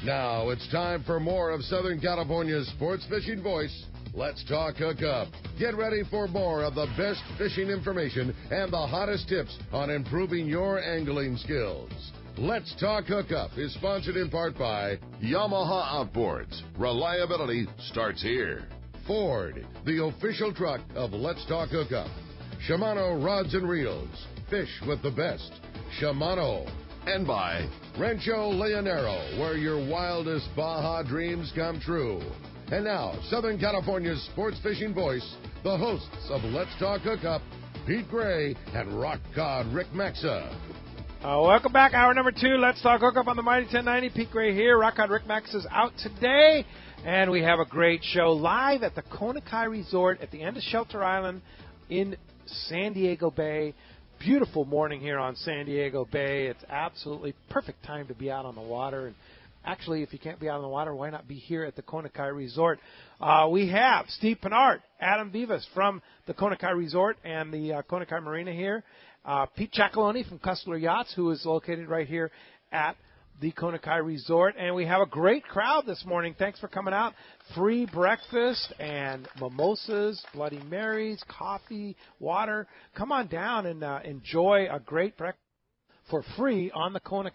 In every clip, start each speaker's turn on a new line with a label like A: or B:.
A: Now it's time for more of Southern California's sports fishing voice. Let's talk Hookup. Get ready for more of the best fishing information and the hottest tips on improving your angling skills. Let's Talk Hookup is sponsored in part by Yamaha Outboards. Reliability starts here. Ford, the official truck of Let's Talk Hookup. Shimano Rods and Reels. Fish with the best. Shimano. And by Rancho Leonero, where your wildest Baja dreams come true. And now, Southern California's sports fishing voice, the hosts of Let's Talk Hookup, Pete Gray and Rock Cod Rick Maxa.
B: Welcome back. Hour number 2. Let's Talk Hookup on the Mighty 1090. Pete Gray here. Rock Cod Rick Maxa is out today. And we have a great show live at the Kona Resort at the end of Shelter Island in San Diego Bay. Beautiful morning here on San Diego Bay. It's absolutely perfect time to be out on the water. And actually, if you can't be out on the water, why not be here at the Kona Resort? We have Steve Pennard, Adam Vivas from the Kona Resort and the Kona Marina here. Pete Ciaccoloni from Cussler Yachts, who is located right here at the Kona Resort. And we have a great crowd this morning. Thanks for coming out. Free breakfast and mimosas, Bloody Marys, coffee, water. Come on down and enjoy a great breakfast for free on the Kona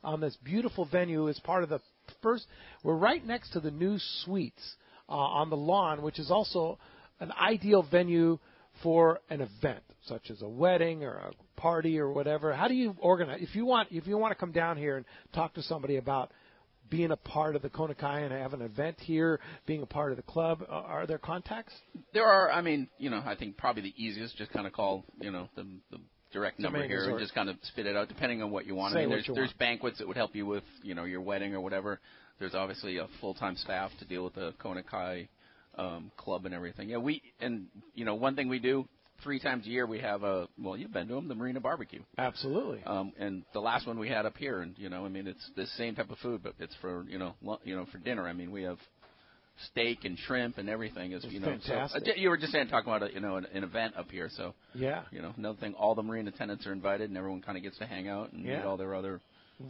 B: on this beautiful venue as part of the first. We're right next to the new suites on the lawn, which is also an ideal venue for an event, such as a wedding or a party or whatever. How do you organize? If you want to come down here and talk to somebody about being a part of the Kona and have an event here, being a part of the club, are there contacts?
C: There are. I mean, I think probably the easiest, just kind of call, the direct number here and just kind of spit it out, depending on what you want. There's banquets that would help you with, your wedding or whatever. There's obviously a full-time staff to deal with the Kona club and everything. Yeah, one thing we do 3 times a year, we have you've been to them, the Marina Barbecue.
B: Absolutely.
C: And the last one we had up here, and it's the same type of food, but it's for for dinner. I mean, we have steak and shrimp and everything. Is
B: fantastic.
C: So, you were just talking about an event up here. So
B: yeah,
C: another thing, all the marine attendants are invited, and everyone kind of gets to hang out and meet all their other.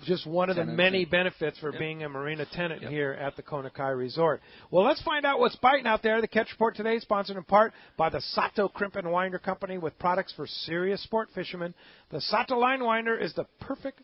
B: Just one of the many benefits for being a marine attendant here at the Kona Resort. Well, let's find out what's biting out there. The Catch Report today is sponsored in part by the Sato Crimp and Winder Company with products for serious sport fishermen. The Sato Line Winder is the perfect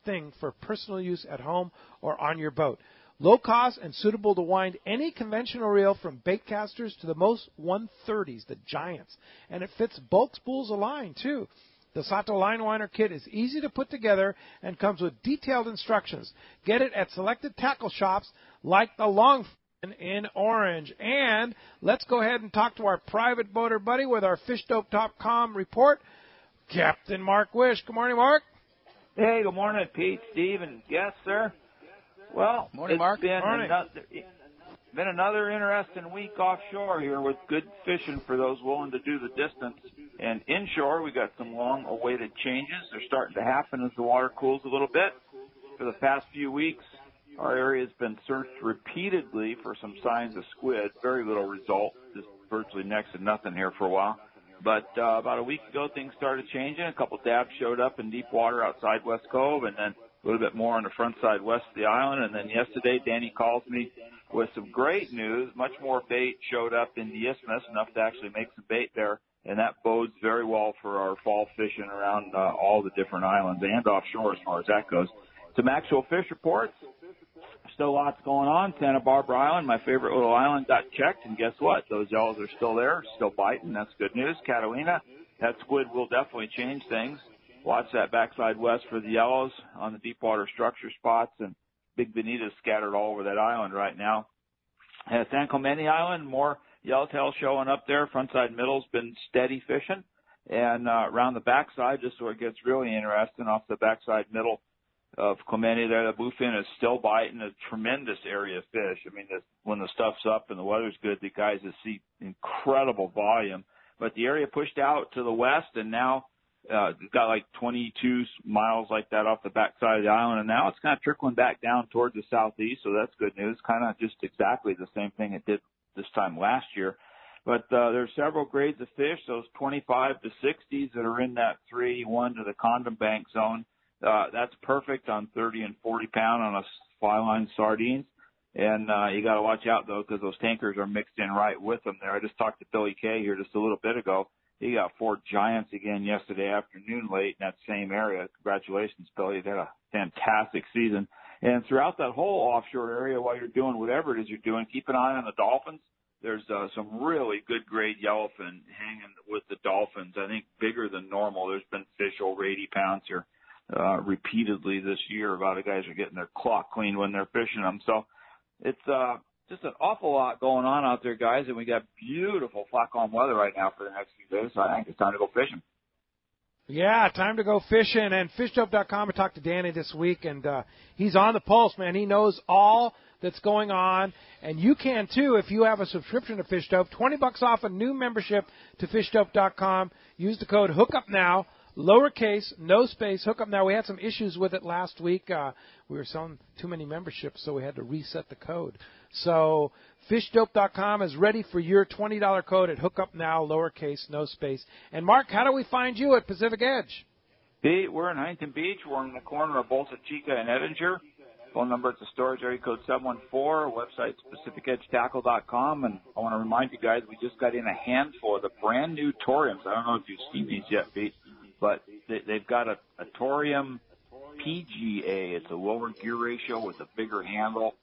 B: thing for personal use at home or on your boat. Low cost and suitable to wind any conventional reel from baitcasters to the most 130s, the giants. And it fits bulk spools of line, too. The Sato Line Winder kit is easy to put together and comes with detailed instructions. Get it at selected tackle shops like the Longfin in Orange. And let's go ahead and talk to our private boater buddy with our FishDope.com report, Captain Mark Wish. Good morning, Mark.
D: Hey, good morning, Pete, Steve, and guests, sir. Well,
C: morning, Mark.
D: Been another interesting week offshore here with good fishing for those willing to do the distance. And inshore, we got some long-awaited changes. They're starting to happen as the water cools a little bit. For the past few weeks, our area has been searched repeatedly for some signs of squid. Very little result, just virtually next to nothing here for a while. But about a week ago, things started changing. A couple dabs showed up in deep water outside West Cove, and then a little bit more on the front side west of the island. And then yesterday, Danny calls me with some great news. Much more bait showed up in the isthmus, enough to actually make some bait there. And that bodes very well for our fall fishing around all the different islands and offshore as far as that goes. Some actual fish reports. Still lots going on. Santa Barbara Island, my favorite little island, got checked. And guess what? Those yellows are still there, still biting. That's good news. Catalina, that squid will definitely change things. Watch that backside west for the yellows on the deep water structure spots. And big bonitas scattered all over that island right now. And San Clemente Island, more yellowtail showing up there. Frontside middle's been steady fishing. And around the backside, just so it gets really interesting, off the backside middle of Clemente there, the bluefin is still biting a tremendous area of fish. I mean, when the stuff's up and the weather's good, the guys just see incredible volume. But the area pushed out to the west, and now it's got like 22 miles like that off the backside of the island, and now it's kind of trickling back down towards the southeast, so that's good news. Kind of just exactly the same thing it did this time last year. But there's several grades of fish, those 25 to 60s that are in that 381 to the condom bank zone. That's perfect on 30 and 40 pound on a fly line sardines. And you got to watch out, though, because those tankers are mixed in right with them there. I just talked to Billy Kay here just a little bit ago. He got 4 giants again yesterday afternoon late in that same area. Congratulations, Billy. You had a fantastic season. And throughout that whole offshore area, while you're doing whatever it is you're doing, keep an eye on the dolphins. There's some really good grade yellowfin hanging with the dolphins. I think bigger than normal. There's been fish over 80 pounds here repeatedly this year. A lot of guys are getting their clock cleaned when they're fishing them. So it's just an awful lot going on out there, guys, and we got beautiful flat calm weather right now for the next few days, so I think it's time to go fishing.
B: Yeah, time to go fishing. And fishdope.com, I talked to Danny this week, and he's on the pulse, man. He knows all that's going on, and you can, too, if you have a subscription to FishDope. $20 off a new membership to fishdope.com. Use the code HOOKUPNOW. Lowercase, no space, Hookup Now. We had some issues with it last week. We were selling too many memberships, so we had to reset the code. So fishdope.com is ready for your $20 code at Hookup Now, lowercase, no space. And, Mark, how do we find you at Pacific Edge?
D: Pete, we're in Huntington Beach. We're in the corner of Bolsa Chica and Edinger. Phone number at the storage area code 714. Website PacificEdgeTackle.com. And I want to remind you guys, we just got in a handful of the brand new Toriums. I don't know if you've seen these yet, Pete. But they've got a Torium PGA. It's a lower gear ratio with a bigger handle.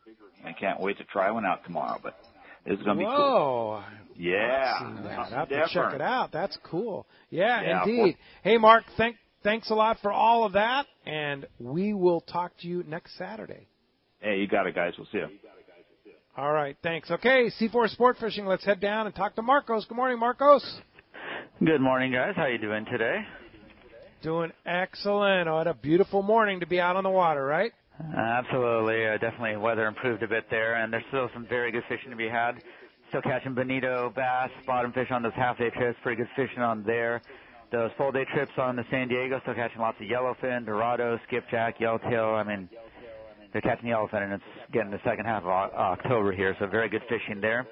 D: I can't wait to try one out tomorrow, but it's going to be cool. Yeah.
B: I have to check it out. That's cool. Yeah, indeed. Hey, Mark, thanks a lot for all of that, and we will talk to you next Saturday.
D: Hey, you got it, guys. We'll see you.
B: All right, thanks. Okay, C4 Sport Fishing, let's head down and talk to Marcos. Good morning, Marcos.
E: Good morning, guys. How you doing today?
B: Doing excellent. Oh, what a beautiful morning to be out on the water, right?
E: Absolutely. Definitely weather improved a bit there, and there's still some very good fishing to be had. Still catching bonito, bass, bottom fish on those half-day trips. Pretty good fishing on there. Those full-day trips on the San Diego, still catching lots of yellowfin, dorado, skipjack, yellowtail. I mean, they're catching yellowfin, and it's getting the second half of October here, so very good fishing there.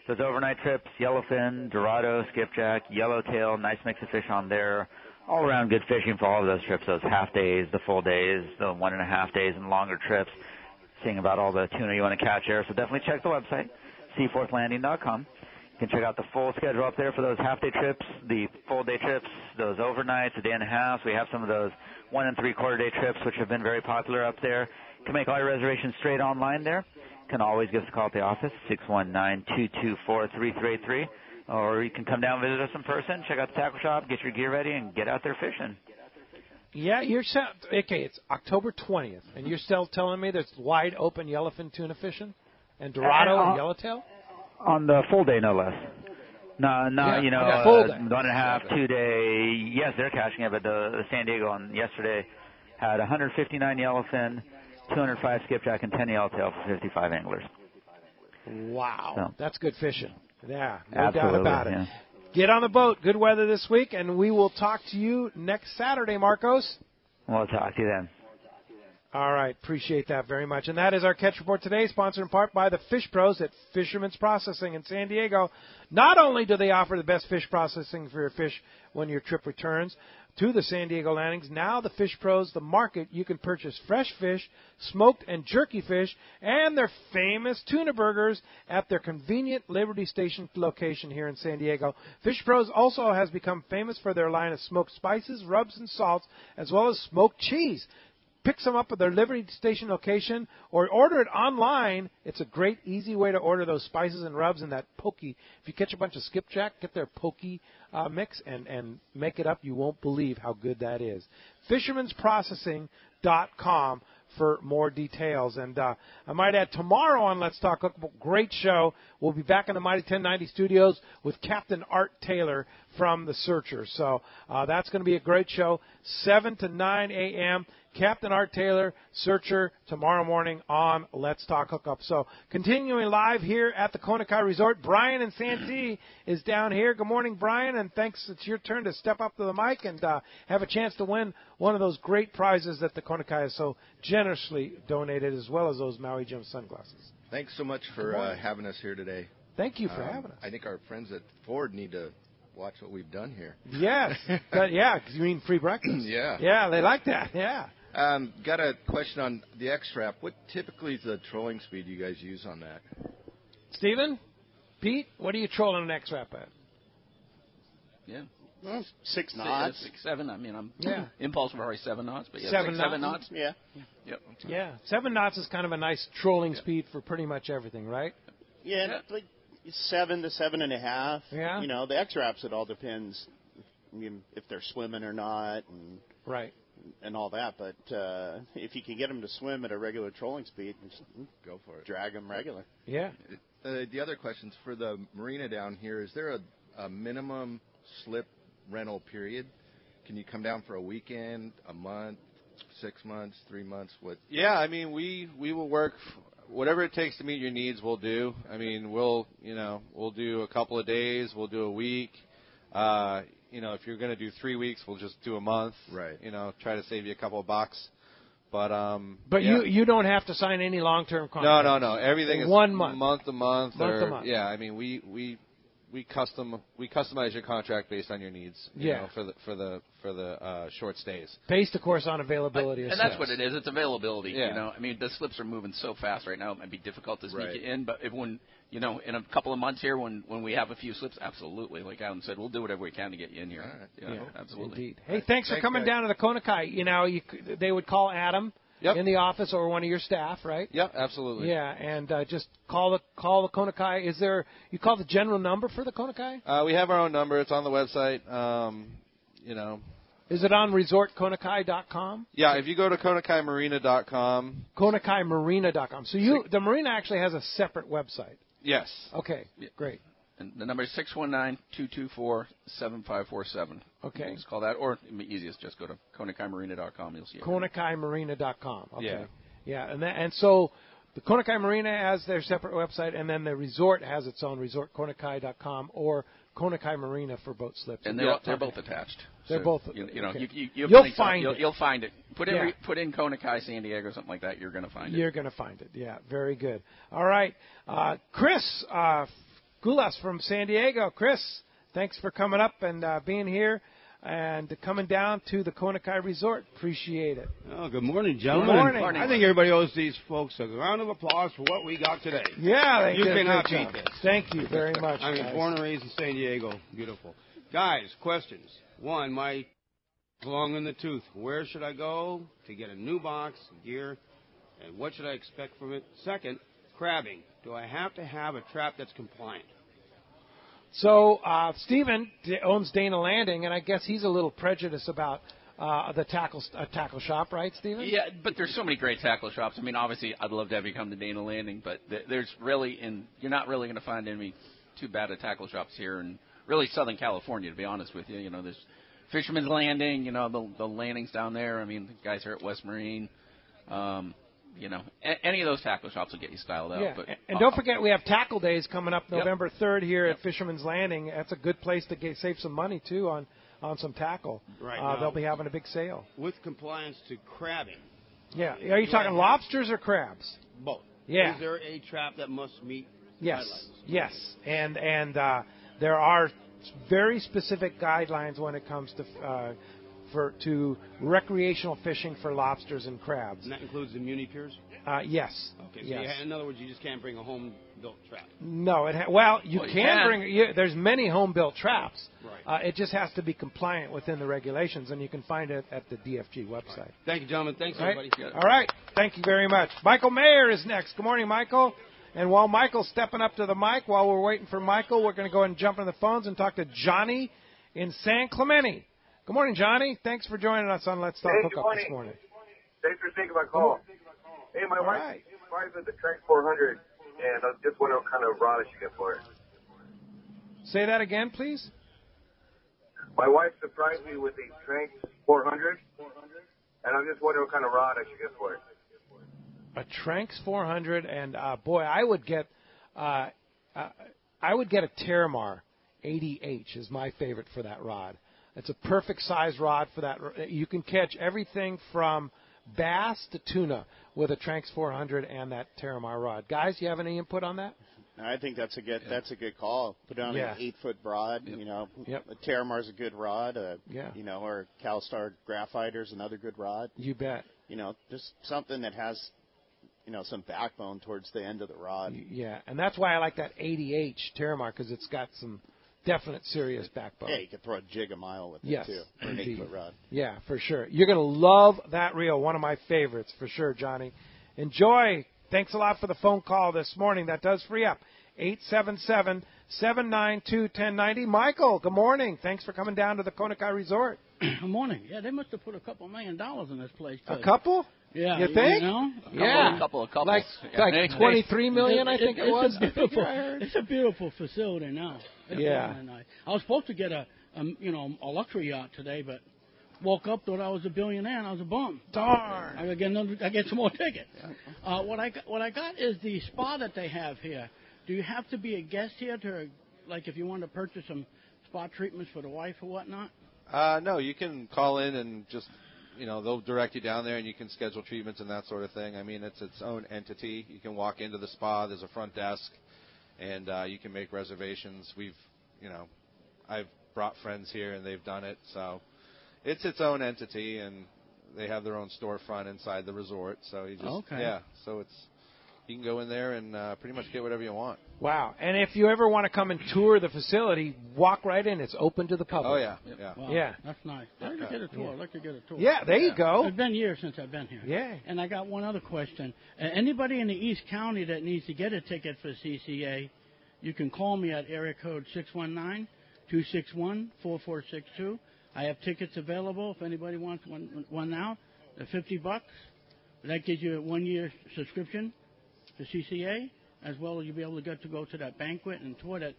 E: Those overnight trips, yellowfin, dorado, skipjack, yellowtail, nice mix of fish on there. All around good fishing for all of those trips, those half days, the full days, the 1.5 days, and longer trips. Seeing about all the tuna you want to catch there. So definitely check the website, seaforthlanding.com. You can check out the full schedule up there for those half day trips, the full day trips, those overnights, a day and a half. We have some of those 1 3/4 day trips, which have been very popular up there. You can make all your reservations straight online there. You can always give us a call at the office, 619-224-3383. Or you can come down and visit us in person, check out the tackle shop, get your gear ready, and get out there fishing.
B: Yeah, it's October 20th, and you're still telling me there's wide open yellowfin tuna fishing and dorado and yellowtail?
E: On the full day, no less. No,
B: full day.
E: 1.5, 2 day. Yes, they're catching it, but the San Diego on yesterday had 159 yellowfin, 205 skipjack, and 10 yellowtail for 55 anglers.
B: Wow, so that's good fishing. Yeah, no
E: absolutely,
B: doubt about it.
E: Yeah.
B: Get on the boat. Good weather this week, and we will talk to you next Saturday, Marcos.
E: We'll talk to you then.
B: All right, appreciate that very much. And that is our Catch Report today, sponsored in part by the Fish Pros at Fisherman's Processing in San Diego. Not only do they offer the best fish processing for your fish when your trip returns to the San Diego landings, now the Fish Pros, the market, you can purchase fresh fish, smoked and jerky fish, and their famous tuna burgers at their convenient Liberty Station location here in San Diego. Fish Pros also has become famous for their line of smoked spices, rubs, and salts, as well as smoked cheese. Pick some up at their Liberty Station location or order it online. It's a great, easy way to order those spices and rubs and that pokey. If you catch a bunch of skipjack, get their pokey mix and make it up. You won't believe how good that is. Fisherman'sProcessing.com for more details. And I might add, tomorrow on Let's Talk Hookup, great show. We'll be back in the Mighty 1090 studios with Captain Art Taylor from The Searcher. So that's going to be a great show, 7 to 9 a.m., Captain Art Taylor, Searcher, tomorrow morning on Let's Talk Hookup. So continuing live here at the Kona Resort, Brian in Santee is down here. Good morning, Brian, and thanks. It's your turn to step up to the mic and have a chance to win one of those great prizes that the Kona has so generously donated, as well as those Maui Jim sunglasses.
F: Thanks so much for having us here today.
B: Thank you for having us.
F: I think our friends at Ford need to watch what we've done here.
B: Yes. Yeah, because you mean free breakfast.
F: Yeah.
B: Yeah, they like that. Yeah.
F: Got a question on the X-Trap. What typically is the trolling speed you guys use on that?
B: Steven? Pete? What are you trolling an X-Trap at?
C: Yeah.
G: Well, 6 knots.
C: 6, 7. I mean, I'm impulse probably 7 knots, but
B: 7
C: knots.
G: Yeah.
C: Yep.
B: Yeah. 7 knots is kind of a nice trolling speed for pretty much everything, right?
G: Yeah, like 7 to 7.5.
B: Yeah.
G: You know, the X-Wraps, it all depends if they're swimming or not, and
B: right,
G: and all that. But if you can get them to swim at a regular trolling speed, just
F: go for it.
G: Drag them regular.
B: Yeah.
F: The other questions for the marina down here: is there a minimum slip rental period? Can you come down for a weekend, a month, 6 months, 3 months? What?
H: Yeah, I mean, we will work. Whatever it takes to meet your needs, we'll do. I mean, we'll do a couple of days, we'll do a week. If you're going to do 3 weeks, we'll just do a month.
F: Right.
H: Try to save you a couple of bucks. But
B: yeah. you don't have to sign any long-term contract.
H: No. Everything is
B: 1 month.
H: Month to month.
B: Month to month.
H: Yeah, I mean, we customize your contract based on your needs. For the short stays.
B: Based, of course, on availability.
C: And that's what it is. It's availability.
H: Yeah.
C: I mean, the slips are moving so fast right now. It might be difficult to sneak it in, but in a couple of months here, when we have a few slips, absolutely. Like Adam said, we'll do whatever we can to get you in here.
B: Yeah,
C: absolutely.
B: Indeed. Hey, thanks for coming down to the Kona Kai. They would call Adam.
H: Yep.
B: In the office or one of your staff, right?
H: Yep, absolutely.
B: Yeah, and just call the Kona Kai. You call the general number for the Kona Kai?
H: We have our own number. It's on the website.
B: Is it on resortkonakai.com?
H: Yeah, if you go to konakaimarina.com.
B: Konakaimarina.com. So the marina actually has a separate website.
H: Yes.
B: Okay, great.
C: And the number is 619-224-7547.
B: Okay.
C: Just call that, or easiest, just go to konakaimarina.com. You'll see it.
B: Konakaimarina.com. Okay.
H: Yeah.
B: And so the Kona Kai Marina has their separate website, and then the resort has its own, resortkonakai.com or Kona Kai Marina for boat slips.
C: And they're both attached.
B: They're both.
C: You'll
B: find it.
C: You'll find it. Put in Kona Kai San Diego or something like that. You're going to find it.
B: You're going to find it. Yeah. Very good. All right, Chris Gulas from San Diego. Chris, thanks for coming up and being here and coming down to the Kona Kai Resort. Appreciate it.
I: Oh, good morning, gentlemen.
B: Good morning.
I: I think everybody owes these folks a round of applause for what we got today.
B: Yeah,
I: you cannot beat this.
B: Thank you very much.
I: I mean, born and raised in San Diego. Beautiful. Guys, questions. One, my long in the tooth. Where should I go to get a new box, gear, and what should I expect from it? Second, crabbing. Do I have to have a trap that's compliant?
B: So Stephen owns Dana Landing, and I guess he's a little prejudiced about the tackle shop, right, Stephen?
C: Yeah, but there's so many great tackle shops. I mean, obviously, I'd love to have you come to Dana Landing, but you're not really going to find any too bad of tackle shops here in really Southern California, to be honest with you. There's Fisherman's Landing, the landings down there. I mean, the guys here at West Marine. Any of those tackle shops will get you styled out.
B: Yeah.
C: But,
B: and don't forget, we have Tackle Days coming up November 3rd here at Fisherman's Landing. That's a good place to save some money, too, on some tackle.
I: Right.
B: They'll be having a big sale.
I: With compliance to crabbing.
B: Yeah. Are you talking lobsters or crabs?
I: Both.
B: Yeah.
I: Is there a trap that must meet guidelines?
B: Yes. And there are very specific guidelines when it comes to recreational fishing for lobsters and crabs.
I: And that includes the Muni piers?
B: Yes.
I: Okay. So in other words, you just can't bring a home-built trap.
B: No. You can bring. There's many home-built traps.
I: Right.
B: It just has to be compliant within the regulations, and you can find it at the DFG website.
I: Right. Thank you, gentlemen. Thanks, everybody.
B: All right. Thank you very much. Michael Mayer is next. Good morning, Michael. And while Michael's stepping up to the mic, while we're waiting for Michael, we're going to go ahead and jump on the phones and talk to Johnny in San Clemente. Good morning, Johnny. Thanks for joining us on Let's Talk Hookup this morning.
J: Thanks for taking my call. Hey, my wife buys the Trank 400, and I just wondering what kind of rod I should get for it.
B: Say that again, please.
J: My wife surprised me with the Trank 400, and I'm just wondering what kind of rod I should get for it.
B: A Tranks 400, and boy, I would get a Terramar 80H is my favorite for that rod. It's a perfect size rod for that. You can catch everything from bass to tuna with a Tranks 400 and that Terramar rod. Guys, you have any input on that?
G: I think that's a good call. Put on an 8-foot rod.
B: Yep.
G: A Terramar's a good rod. Or CalStar Graphite is another good rod.
B: You bet.
G: just something that has, some backbone towards the end of the rod.
B: Yeah, and that's why I like that 80H Terramar, because it's got some definite serious backbone.
G: Yeah, you could throw a jig a mile with it, too, for an 8-foot rod.
B: Yeah, for sure. You're going to love that reel, one of my favorites, for sure, Johnny. Enjoy. Thanks a lot for the phone call this morning. That does free up. 877-792-1090. Michael, good morning. Thanks for coming down to the Kona Resort.
K: Good morning. Yeah, they must have put $2 million in this place.
B: A couple?
K: Yeah.
B: You think?
C: A couple.
B: Like 23 million, I think it was.
K: It's a beautiful facility now. It's
B: yeah.
K: Really nice. I was supposed to get a luxury yacht today, but woke up, thought I was a billionaire, and I was a bum.
B: Darn.
K: I get some more tickets. What I got is the spa that they have here. Do you have to be a guest here to, like, if you want to purchase some spa treatments for the wife or whatnot?
H: No, you can call in and just, they'll direct you down there and you can schedule treatments and that sort of thing. I mean, it's its own entity. You can walk into the spa. There's a front desk, and you can make reservations. I've brought friends here and they've done it. So it's its own entity, and they have their own storefront inside the resort. So so you can go in there and pretty much get whatever you want.
B: Wow. And if you ever want to come and tour the facility, walk right in. It's open to the public.
H: Oh, yeah.
K: Wow,
B: yeah.
K: That's nice. I'd like to get a tour. I'd like to get a tour.
B: Yeah, there you go.
K: It's been years since I've been here.
B: Yeah.
K: And I got one other question. Anybody in the East County that needs to get a ticket for CCA, you can call me at area code 619-261-4462. I have tickets available if anybody wants one now. They're $50. That gives you a 1-year subscription to CCA, as well as you'll be able to get to go to that banquet and tour that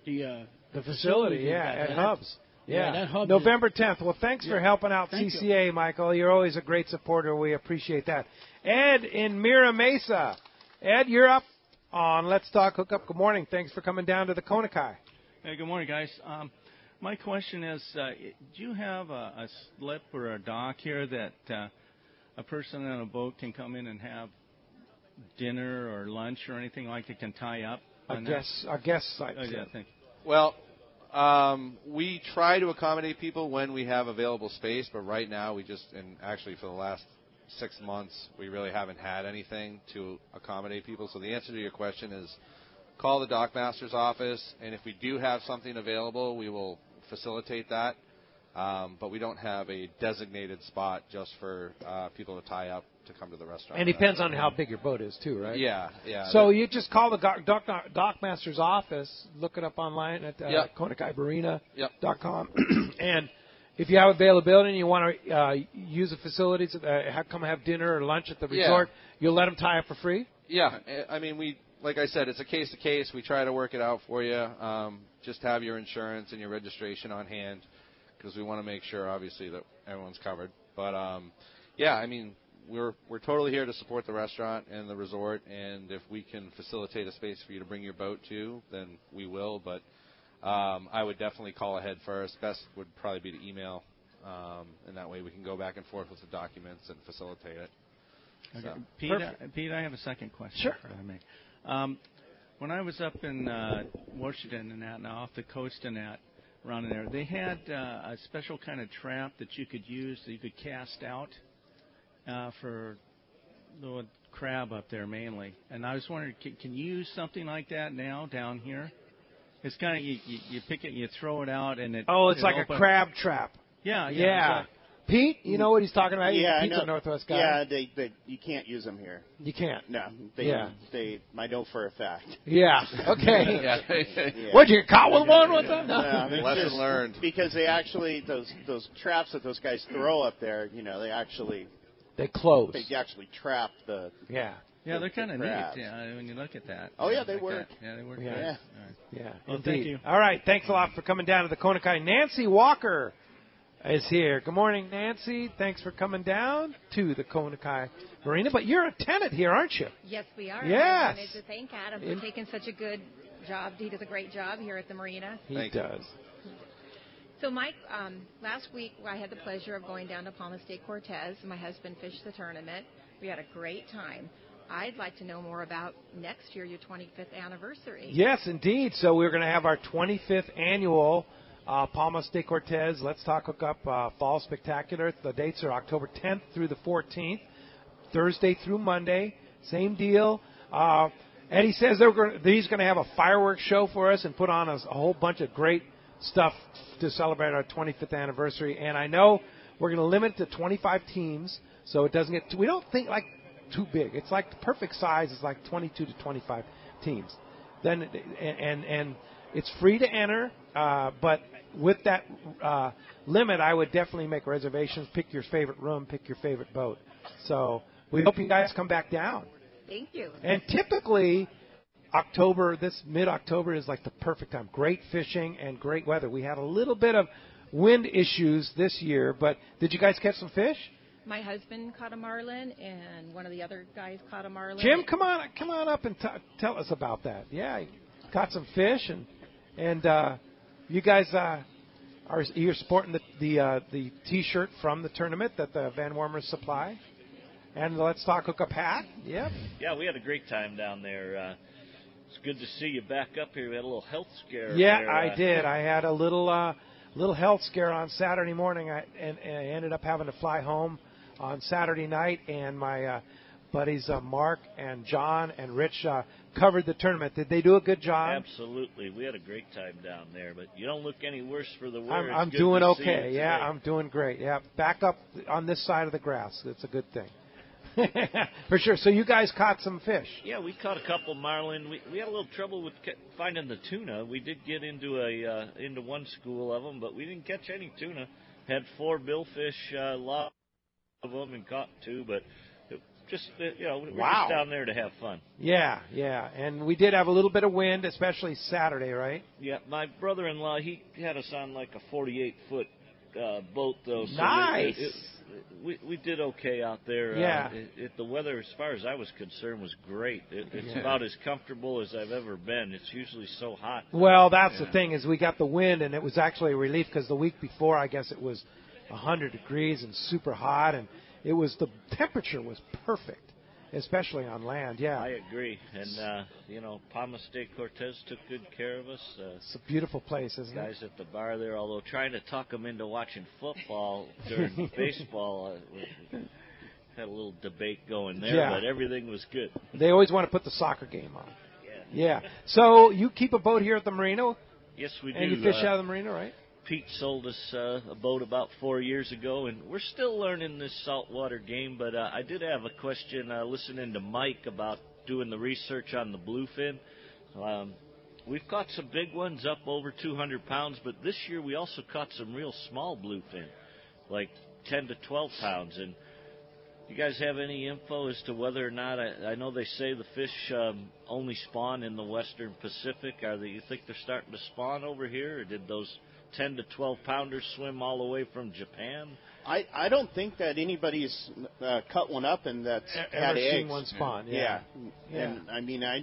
K: the
B: facility, at Hubs.
K: Yeah, that Hubs.
B: November 10th. Well, thanks for helping out CCA,
K: you.
B: Michael. You're always a great supporter. We appreciate that. Ed in Mira Mesa. Ed, you're up on Let's Talk Hookup. Good morning. Thanks for coming down to the Kona.
L: Hey, good morning, guys. My question is, do you have a slip or a dock here that a person on a boat can come in and have dinner or lunch or anything like it can tie up?
B: I guess.
H: Well, we try to accommodate people when we have available space, but right now and actually for the last 6 months, we really haven't had anything to accommodate people. So the answer to your question is call the dockmaster's office, and if we do have something available, we will facilitate that. But we don't have a designated spot just for people to tie up to come to the restaurant.
B: And it depends on how big your boat is, too, right?
H: Yeah.
B: So you just call the dockmaster's office, look it up online at KonakaiMarina.com, and if you have availability and you want to use the facilities, come have dinner or lunch at the resort, you'll let them tie up for free?
H: Yeah. I mean, like I said, it's a case-to-case. We try to work it out for you. Just have your insurance and your registration on hand, because we want to make sure, obviously, that everyone's covered. But, I mean, we're totally here to support the restaurant and the resort, and if we can facilitate a space for you to bring your boat to, then we will. But I would definitely call ahead first. Best would probably be to email, and that way we can go back and forth with the documents and facilitate it.
L: Okay. So. Pete, I have a second question.
B: Sure.
L: When I was up in Washington and off the coast and around in there, they had a special kind of trap that you could use, that you could cast out for the crab up there mainly. And I was wondering, can you use something like that now down here? It's kind of, you pick it, you throw it out, and it...
B: Oh, it's like a crab trap.
L: Yeah.
B: Pete, you know what he's talking about?
G: Yeah,
B: Pete's
G: I know.
B: a Northwest guy.
G: Yeah, you can't use them here.
B: You can't?
G: No. I know for a fact.
B: Yeah, okay. What, you caught with one with them?
H: Lesson learned.
G: Because they actually, those traps that those guys throw up there,
B: They close.
G: They actually trap the...
L: Yeah, they're kind of neat when you look at that.
G: Oh, yeah, they work.
L: Yeah, they work.
B: Yeah.
L: Well, thank you.
B: All right, thanks a lot for coming down to the Kona. Nancy Walker is here. Good morning, Nancy. Thanks for coming down to the Kona Marina. But you're a tenant here, aren't you?
M: Yes, we are.
B: Yes.
M: I wanted to thank Adam for taking such a good job. He does a great job here at the marina.
B: He does.
M: So, Mike, last week I had the pleasure of going down to Palmas de Cortez. My husband fished the tournament. We had a great time. I'd like to know more about next year, your 25th anniversary.
B: Yes, indeed. So we're going to have our 25th annual Palmas de Cortez Let's Talk Hookup Fall Spectacular. The dates are October 10th through the 14th. Thursday through Monday. Same deal. Eddie says he's going to have a fireworks show for us and put on a whole bunch of great stuff to celebrate our 25th anniversary. And I know we're going to limit it to 25 teams, so it doesn't get we don't think like too big. It's like the perfect size is like 22 to 25 teams. Then and it's free to enter, but with that limit, I would definitely make reservations. Pick your favorite room, pick your favorite boat. So we hope you guys come back down.
M: Thank you.
B: And typically, this mid-October is like the perfect time. Great fishing and great weather. We had a little bit of wind issues this year, but did you guys catch some fish?
M: My husband caught a marlin, and one of the other guys caught a marlin.
B: Jim, come on up and tell us about that. Yeah, he caught some fish, and you guys you're sporting the T-shirt from the tournament that the Van Wormers supply, and the Let's Talk Hookup hat. Yep.
N: Yeah, we had a great time down there. It's good to see you back up here. We had a little health scare.
B: Yeah,
N: there.
B: I did. I had a little health scare on Saturday morning, and I ended up having to fly home on Saturday night, and my buddies Mark and John and Rich covered the tournament. Did they do a good job?
N: Absolutely. We had a great time down there, but you don't look any worse for the wear.
B: I'm doing okay. Yeah, I'm doing great. Yeah, back up on this side of the grass. That's a good thing. For sure. So you guys caught some fish.
N: Yeah, we caught a couple marlin. We had a little trouble with finding the tuna. We did get into one school of them, but we didn't catch any tuna. Had 4 billfish, a lot of them, and caught 2, but we're just down there to have fun.
B: Yeah, and we did have a little bit of wind, especially Saturday, right?
N: Yeah, my brother-in-law, he had us on like a 48-foot boat, though. So
B: nice.
N: We did okay out there.
B: Yeah.
N: The weather, as far as I was concerned, was great. It's about as comfortable as I've ever been. It's usually so hot.
B: Well, that's the thing, is we got the wind, and it was actually a relief because the week before, I guess it was 100 degrees and super hot, and the temperature was perfect, especially on land. Yeah,
N: I agree. And Palmas de Cortez took good care of us.
B: It's a beautiful place, isn't it?
N: Guys at the bar there, although trying to talk them into watching football during baseball, had a little debate going there, but everything was good.
B: They always want to put the soccer game on. Yeah. So you keep a boat here at the marina?
N: Yes, we do.
B: And you fish out of the marina, right?
N: Pete sold us a boat about 4 years ago, and we're still learning this saltwater game, but I did have a question listening to Mike about doing the research on the bluefin. We've caught some big ones up over 200 pounds, but this year we also caught some real small bluefin, like 10 to 12 pounds. And you guys have any info as to whether or not, I know they say the fish only spawn in the western Pacific. You think they're starting to spawn over here, or did those 10 to 12 pounders swim all the way from Japan?
G: I don't think that anybody's cut one up and that's had eggs.
B: Seen one spawn.
G: Yeah. And I mean, I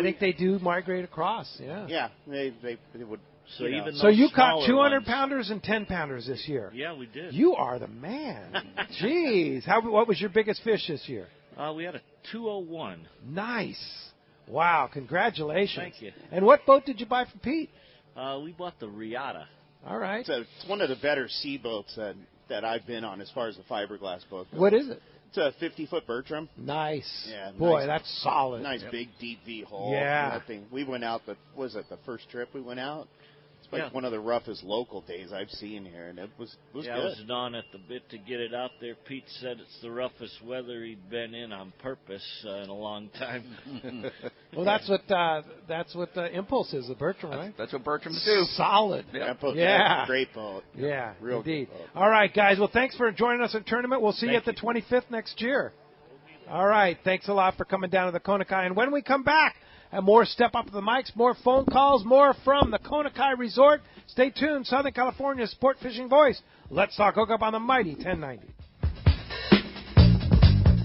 B: think they do migrate across. Yeah.
G: Yeah, they would.
B: So you caught 200 pounders and 10 pounders this year.
N: Yeah, we did.
B: You are the man. Jeez, what was your biggest fish this year?
N: We had a 201.
B: Nice. Wow, congratulations.
N: Thank you.
B: And what boat did you buy for Pete?
N: We bought the Riata.
B: All right.
G: It's one of the better sea boats that I've been on as far as the fiberglass boat goes.
B: What is it?
G: It's a 50-foot Bertram.
B: Nice.
G: Yeah.
B: Boy, that's solid.
G: Nice big deep V hull.
B: Yeah.
G: That thing. We went out. Was it the first trip we went out? It's like one of the roughest local days I've seen here, and it was good.
N: I was gnawing at the bit to get it out there. Pete said it's the roughest weather he'd been in on purpose in a long time.
B: Well, that's what the Impulse is, the Bertram, right?
C: That's what Bertrams do.
B: Solid.
G: Yeah. Great boat.
B: Yeah,
G: real
B: indeed.
G: Good boat.
B: All right, guys. Well, thanks for joining us at the tournament. We'll see you at the 25th next year. All right. Thanks a lot for coming down to the Kona Kai. And when we come back, more Step Up to the Mics, more phone calls, more from the Kona Kai Resort. Stay tuned. Southern California's Sport Fishing Voice. Let's talk hookup on the mighty 1090.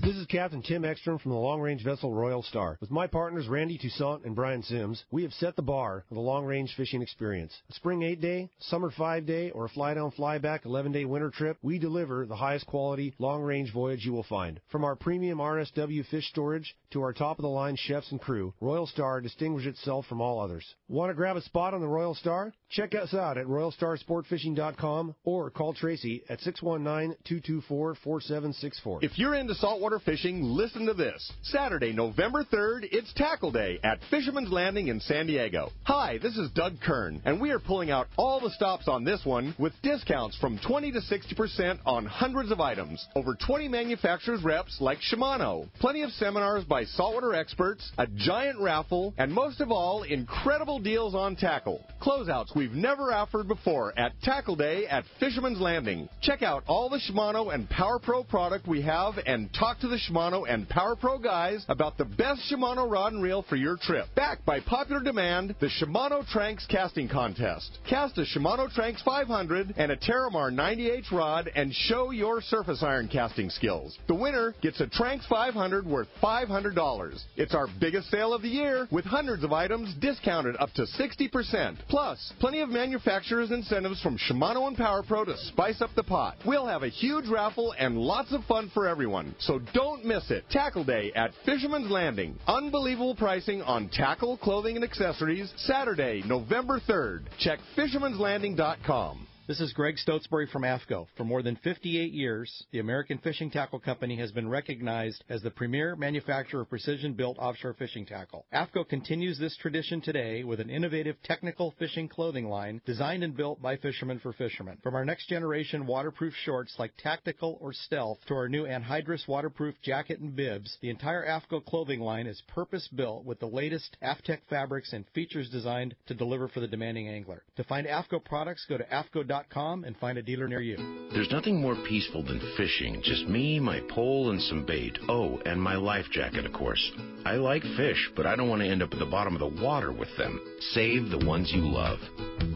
O: This is Captain Tim Ekstrom from the long-range vessel Royal Star. With my partners Randy Toussaint and Brian Sims, we have set the bar for the long-range fishing experience. A spring 8-day, summer 5-day, or a fly-down, fly-back 11-day winter trip, we deliver the highest quality long-range voyage you will find. From our premium RSW fish storage to our top-of-the-line chefs and crew, Royal Star distinguishes itself from all others. Want to grab a spot on the Royal Star? Check us out at RoyalStarSportFishing.com or call Tracy at 619-224-4764.
P: If you're into saltwater fishing, listen to this. Saturday, November 3rd, it's Tackle Day at Fisherman's Landing in San Diego. Hi, this is Doug Kern, and we are pulling out all the stops on this one with discounts from 20 to 60% on hundreds of items. Over 20 manufacturers reps like Shimano, plenty of seminars by saltwater experts, a giant raffle, and most of all, incredible deals on tackle. Closeouts we've never offered before at Tackle Day at Fisherman's Landing. Check out all the Shimano and Power Pro product we have and talk to the Shimano and Power Pro guys about the best Shimano rod and reel for your trip. Backed by popular demand, the Shimano Tranks Casting Contest. Cast a Shimano Tranks 500 and a Terramar 90H rod and show your surface iron casting skills. The winner gets a Tranks 500 worth $500. It's our biggest sale of the year with hundreds of items discounted up to 60%. Plus, plenty of manufacturers' incentives from Shimano and Power Pro to spice up the pot. We'll have a huge raffle and lots of fun for everyone, so don't miss it. Tackle Day at Fisherman's Landing. Unbelievable pricing on tackle, clothing, and accessories. Saturday, November 3rd. Check fishermanslanding.com.
Q: This is Greg Stotesbury from AFCO. For more than 58 years, the American Fishing Tackle Company has been recognized as the premier manufacturer of precision-built offshore fishing tackle. AFCO continues this tradition today with an innovative technical fishing clothing line designed and built by fishermen for fishermen. From our next-generation waterproof shorts like Tactical or Stealth to our new anhydrous waterproof jacket and bibs, the entire AFCO clothing line is purpose-built with the latest AFTEC fabrics and features designed to deliver for the demanding angler. To find AFCO products, go to AFCO.com and find a dealer near you.
R: There's nothing more peaceful than fishing. Just me, my pole, and some bait. Oh, and my life jacket, of course. I like fish, but I don't want to end up at the bottom of the water with them. Save the ones you love.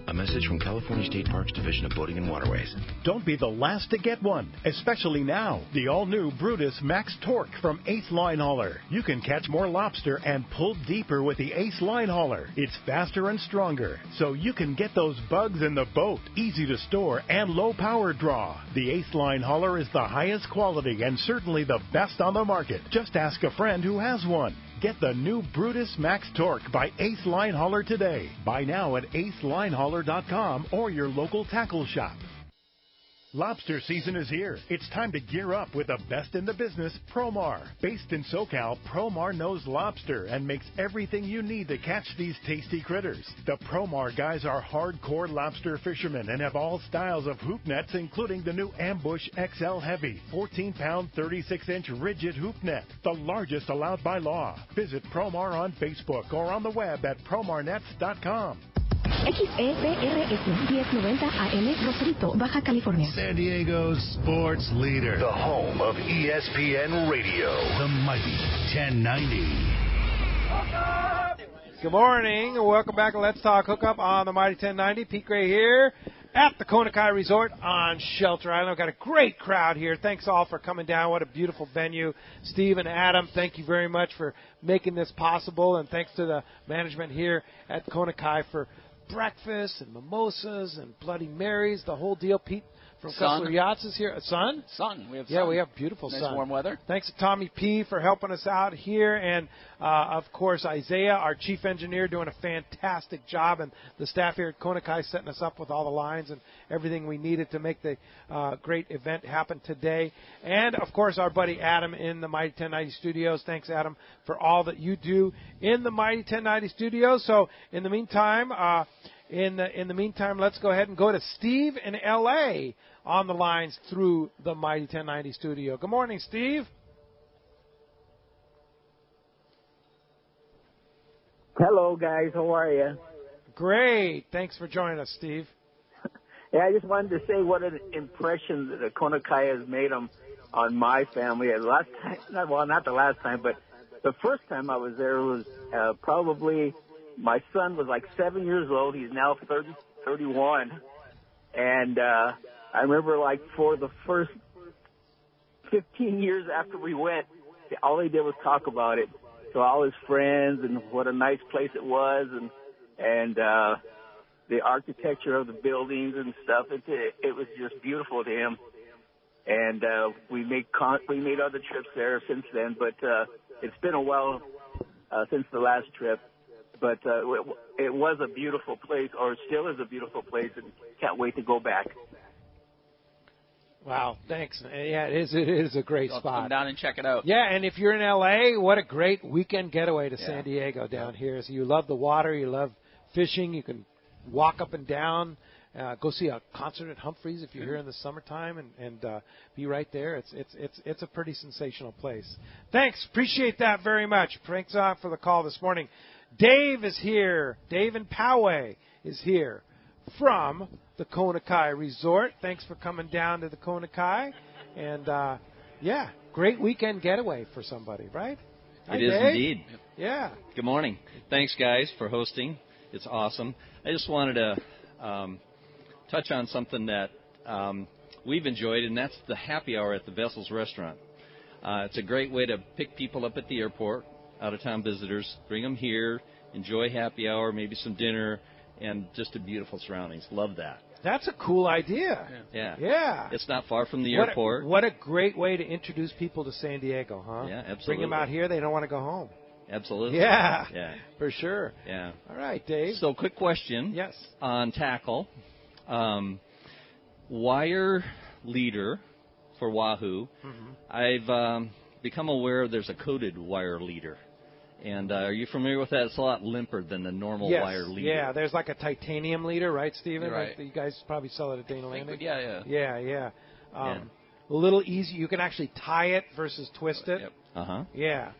R: A message from California State Parks Division of Boating and Waterways.
S: Don't be the last to get one, especially now. The all-new Brutus Max Torque from Ace Line Hauler. You can catch more lobster and pull deeper with the Ace Line Hauler. It's faster and stronger, so you can get those bugs in the boat. Easy to store and low power draw. The Ace Line Hauler is the highest quality and certainly the best on the market. Just ask a friend who has one. Get the new Brutus Max Torque by Ace Line Hauler today. Buy now at acelinehauler.com or your local tackle shop. Lobster season is here. It's time to gear up with the best in the business, Promar. Based in SoCal, Promar knows lobster and makes everything you need to catch these tasty critters. The Promar guys are hardcore lobster fishermen and have all styles of hoop nets, including the new Ambush XL Heavy, 14-pound, 36-inch rigid hoop net, the largest allowed by law. Visit Promar on Facebook or on the web at promarnets.com.
T: XEPRS 1090 AM, Rosarito, Baja California.
A: San Diego's sports leader.
U: The home of ESPN Radio. The mighty 1090.
B: Good morning. Welcome back to Let's Talk Hookup on the mighty 1090. Pete Gray here at the Kona Resort on Shelter Island. We've got a great crowd here. Thanks all for coming down. What a beautiful venue. Steve and Adam, thank you very much for making this possible. And thanks to the management here at Kona for breakfast and mimosas and Bloody Marys, the whole deal. Pete from Kessler Yachts is here. Sun?
C: We have sun.
B: Yeah, we have beautiful
C: nice
B: sun.
C: Warm weather.
B: Thanks to Tommy P. for helping us out here. And, of course, Isaiah, our chief engineer, doing a fantastic job. And the staff here at Kona setting us up with all the lines and everything we needed to make the great event happen today. And, of course, our buddy Adam in the Mighty 1090 Studios. Thanks, Adam, for all that you do in the Mighty 1090 Studios. So, in the meantime, let's go ahead and go to Steve in L.A. on the lines through the Mighty 1090 Studio. Good morning, Steve.
V: Hello, guys. How are you?
B: Great. Thanks for joining us, Steve.
V: Yeah, I just wanted to say what an impression that the Kona has made on my family. The last time, not the last time, but the first time I was there was probably my son was like 7 years old. He's now 31. And I remember like for the first 15 years after we went, all he did was talk about it to all his friends and what a nice place it was, and the architecture of the buildings and stuff. It was just beautiful to him. And we made other trips there since then, but it's been a while since the last trip. But it was a beautiful place, or it still is a beautiful place, and can't wait to go back.
B: Wow, thanks. Yeah, it is a great spot.
C: Come down and check it out.
B: Yeah, and if you're in L.A., what a great weekend getaway to San Diego down here. So you love the water, you love fishing, you can walk up and down, go see a concert at Humphreys if you're here in the summertime, and be right there. It's a pretty sensational place. Thanks, appreciate that very much. Thanks for the call this morning. Dave is here. Dave in Poway is here from the Kona Kai Resort. Thanks for coming down to the Kona Kai. And, great weekend getaway for somebody, right? Hi,
D: It is
B: Dave.
D: indeed.
B: Yeah.
D: Good morning. Thanks, guys, for hosting. It's awesome. I just wanted to touch on something that we've enjoyed, and that's the happy hour at the Vessels Restaurant. It's a great way to pick people up at the airport, out-of-town visitors, bring them here, enjoy happy hour, maybe some dinner, and just the beautiful surroundings. Love that.
B: That's a cool idea.
D: Yeah. It's not far from the airport.
B: What a great way to introduce people to San Diego, huh?
D: Yeah, absolutely.
B: Bring them out here. They don't want to go home.
D: Absolutely.
B: Yeah.
D: Yeah.
B: For sure.
D: Yeah.
B: All right, Dave.
D: So, quick question.
B: Yes.
D: On tackle. Wire leader for Wahoo.
B: Mm-hmm.
D: I've become aware there's a coated wire leader. And are you familiar with that? It's a lot limper than the normal wire leader.
B: Yeah, there's like a titanium leader, right, Stephen?
D: Right.
B: Like you guys probably sell it at Dana Landing.
D: Yeah.
B: A little easy. You can actually tie it versus twist it.
D: Yep. Uh-huh.
B: Yeah.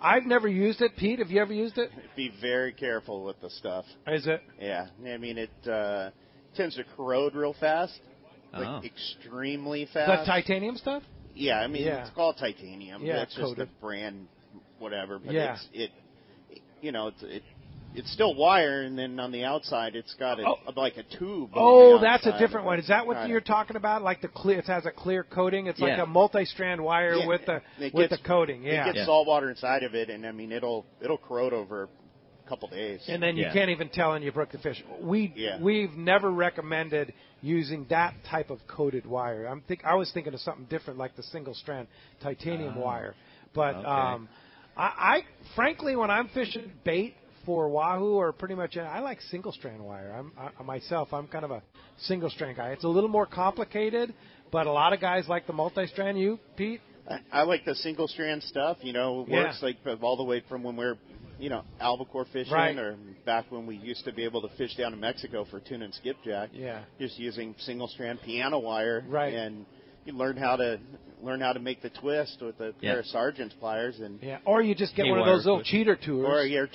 B: I've never used it. Pete, have you ever used it?
G: Be very careful with the stuff.
B: Is it?
G: Yeah. I mean, it tends to corrode real fast, like extremely fast.
B: The titanium stuff?
G: Yeah, I mean, it's called titanium.
B: Yeah,
G: it's just
B: coated.
G: the brand, whatever. But
B: Yeah.
G: it's still wire, and then on the outside, it's got like a tube.
B: Oh,
G: on the
B: that's a
G: outside
B: different
G: of
B: one.
G: it.
B: Is that what
G: Kinda.
B: you're talking about? Like the clear, it has a clear coating. It's like
G: Yeah.
B: a multi-strand wire
G: Yeah,
B: with
G: it
B: the
G: gets-
B: coating. Yeah.
G: It gets salt water inside of it, and I mean, it'll corrode over a couple days.
B: And then you can't even tell, and you broke the fish.
G: Yeah.
B: We've never recommended using that type of coated wire. I was thinking of something different, like the single strand titanium wire. But I frankly, when I'm fishing bait for Wahoo or pretty much, I like single strand wire. I'm kind of a single strand guy. It's a little more complicated, but a lot of guys like the multi-strand. You, Pete?
G: I like the single strand stuff. It works like all the way from when we're, albacore fishing,
B: Right.
G: or back when we used to be able to fish down in Mexico for tuna and skipjack.
B: Yeah.
G: Just using single strand piano wire.
B: Right.
G: And you learn how to make the twist with a pair of Sargent's pliers, and
B: or you just get one of those little cheater tools.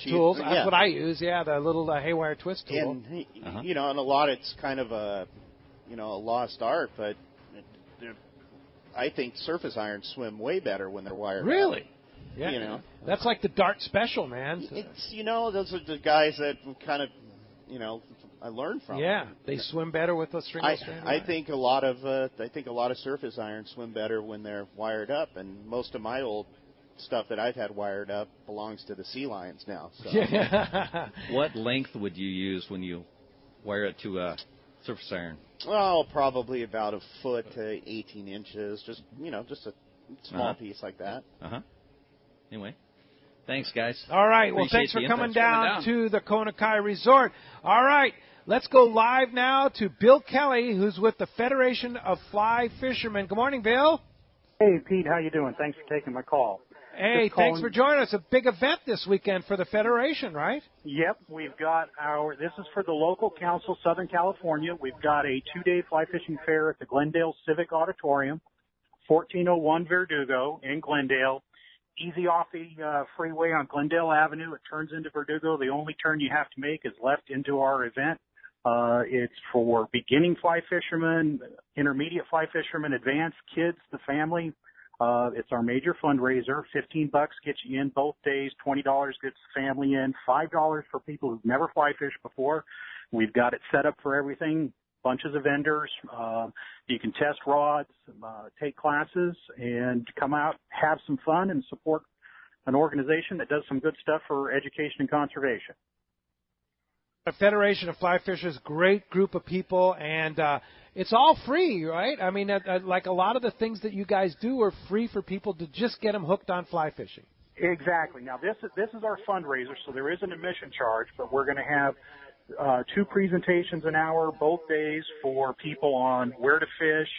B: Tools. That's
G: yeah.
B: what I use. Yeah, the little haywire twist tool.
G: And and a lot it's kind of a lost art, but I think surface irons swim way better when they're wired.
B: Really?
G: Up.
B: Yeah. That's like the Dart Special, man.
G: It's those are the guys that kind of I learned from.
B: Yeah, they swim better with a single strand.
G: I think a lot of surface irons swim better when they're wired up, and most of my old stuff that I've had wired up belongs to the Sea Lions now. So.
D: What length would you use when you wire it to a surface iron?
G: Oh, probably about a foot to 18 inches. Just a small piece like that.
D: Anyway, thanks, guys.
B: All right. Well,
D: Appreciate
B: thanks for
D: the
B: coming
D: input.
B: down to the Kona Kai Resort. All right. Let's go live now to Bill Kelly, who's with the Federation of Fly Fishermen. Good morning, Bill.
E: Hey, Pete. How you doing? Thanks for taking my call.
B: Hey, thanks for joining us. A big event this weekend for the Federation, right?
E: Yep. We've got this is for the local council, Southern California. We've got a 2-day fly fishing fair at the Glendale Civic Auditorium, 1401 Verdugo in Glendale. Easy off the freeway on Glendale Avenue. It turns into Verdugo. The only turn you have to make is left into our event. It's for beginning fly fishermen, intermediate fly fishermen, advanced kids, the family. It's our major fundraiser. $15 gets you in both days. $20 gets the family in. $5 for people who've never fly fished before. We've got it set up for everything. bunches of vendors. You can test rods, take classes, and come out, have some fun, and support an organization that does some good stuff for education and conservation.
B: The Federation of Fly Fishers, great group of people, and it's all free, right? I mean, like a lot of the things that you guys do are free for people to just get them hooked on fly fishing.
E: Exactly. Now, this is our fundraiser, so there is an admission charge, but we're going to have 2 presentations an hour both days for people on where to fish,